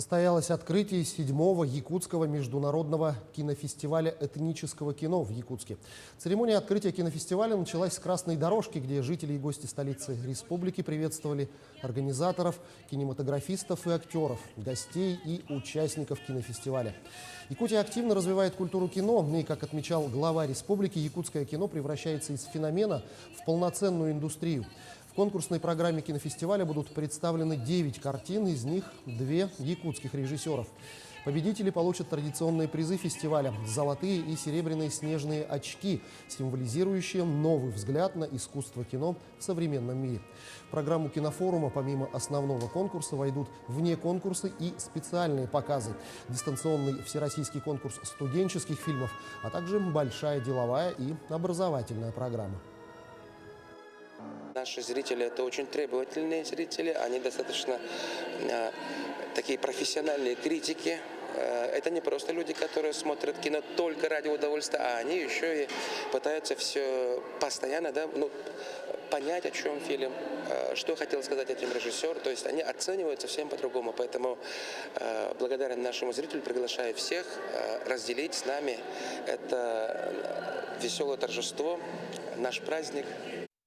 Состоялось открытие 7-го Якутского международного кинофестиваля этнического кино в Якутске. Церемония открытия кинофестиваля началась с красной дорожки, где жители и гости столицы республики приветствовали организаторов, кинематографистов и актеров, гостей и участников кинофестиваля. Якутия активно развивает культуру кино, и, как отмечал глава республики, якутское кино превращается из феномена в полноценную индустрию. В конкурсной программе кинофестиваля будут представлены 9 картин, из них 2 якутских режиссеров. Победители получат традиционные призы фестиваля – золотые и серебряные снежные очки, символизирующие новый взгляд на искусство кино в современном мире. В программу кинофорума помимо основного конкурса войдут вне конкурсы и специальные показы, дистанционный всероссийский конкурс студенческих фильмов, а также большая деловая и образовательная программа. Наши зрители – это очень требовательные зрители, они достаточно такие профессиональные критики. Это не просто люди, которые смотрят кино только ради удовольствия, а они еще и пытаются все постоянно понять, о чем фильм, что хотел сказать этим режиссер. То есть они оценивают совсем по-другому. Поэтому благодарен нашему зрителю, приглашаю всех разделить с нами это веселое торжество, наш праздник.